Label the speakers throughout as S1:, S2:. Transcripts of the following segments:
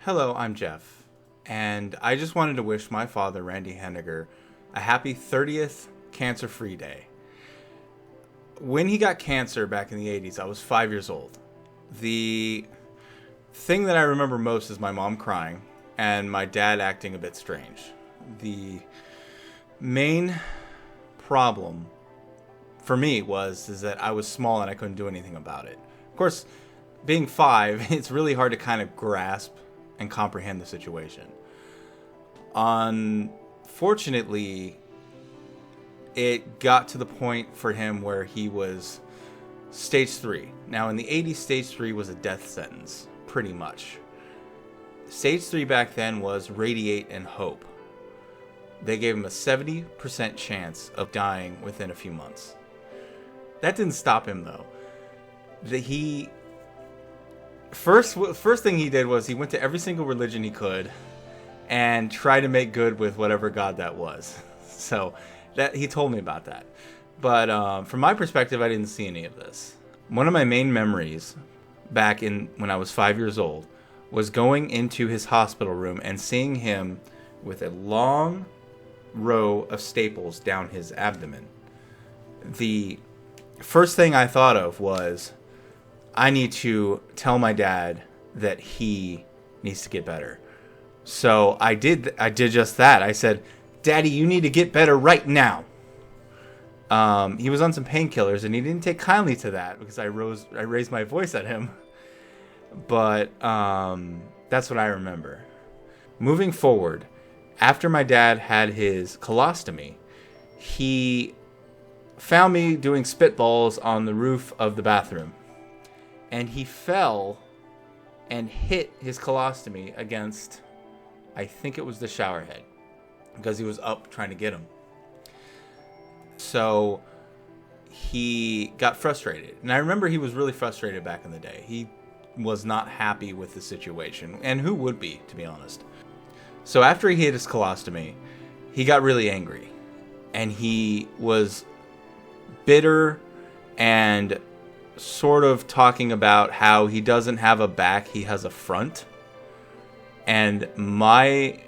S1: Hello, I'm Jeff, and I just wanted to wish my father, Randy Henniger, a happy 30th cancer-free day. When he got cancer back in the 80s, I was 5 years old. The thing that I remember most is my mom crying and my dad acting a bit strange. The main problem for me is that I was small and I couldn't do anything about it. Of course, being five, it's really hard to kind of grasp and comprehend the situation. Unfortunately, it got to the point for him where he was stage 3. Now, in the 80s, stage 3 was a death sentence, pretty much. Stage 3 back then was radiate and hope. They gave him a 70% chance of dying within a few months. That didn't stop him, though. First thing he did was he went to every single religion he could and tried to make good with whatever god that was. So that he told me about that. But from my perspective, I didn't see any of this. One of my main memories back when I was 5 years old was going into his hospital room and seeing him with a long row of staples down his abdomen. The first thing I thought of was, I need to tell my dad that he needs to get better. So I did just that. I said, "Daddy, you need to get better right now." He was on some painkillers and he didn't take kindly to that because I raised my voice at him. But that's what I remember. Moving forward, after my dad had his colostomy, he found me doing spitballs on the roof of the bathroom. And he fell and hit his colostomy against, I think it was the shower head, because he was up trying to get him. So he got frustrated. And I remember he was really frustrated back in the day. He was not happy with the situation. And who would be, to be honest? So after he hit his colostomy, he got really angry. And he was bitter and sort of talking about how he doesn't have a back, he has a front. And my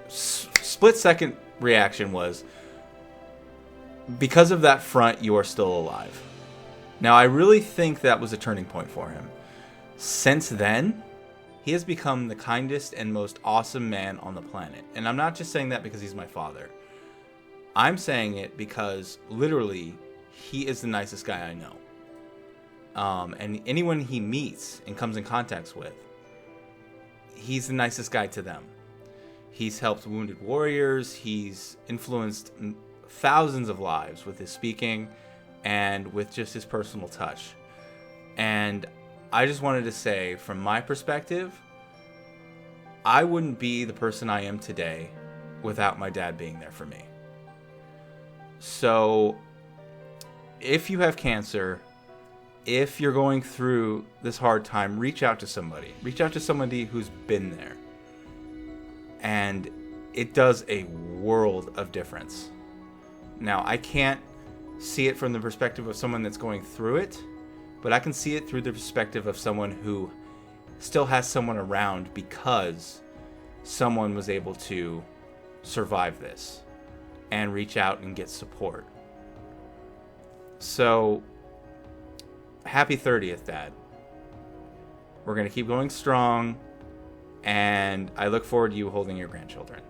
S1: split-second reaction was, because of that front, you are still alive. Now, I really think that was a turning point for him. Since then, he has become the kindest and most awesome man on the planet. And I'm not just saying that because he's my father. I'm saying it because, literally, he is the nicest guy I know. And anyone he meets and comes in contact with, he's the nicest guy to them. He's helped wounded warriors. He's influenced thousands of lives with his speaking and with just his personal touch. And I just wanted to say, from my perspective, I wouldn't be the person I am today without my dad being there for me. So, if you have cancer, if you're going through this hard time, reach out to somebody. Reach out to somebody who's been there. And it does a world of difference. Now, I can't see it from the perspective of someone that's going through it, but I can see it through the perspective of someone who still has someone around because someone was able to survive this and reach out and get support. So, happy 30th, Dad. We're going to keep going strong, and I look forward to you holding your grandchildren.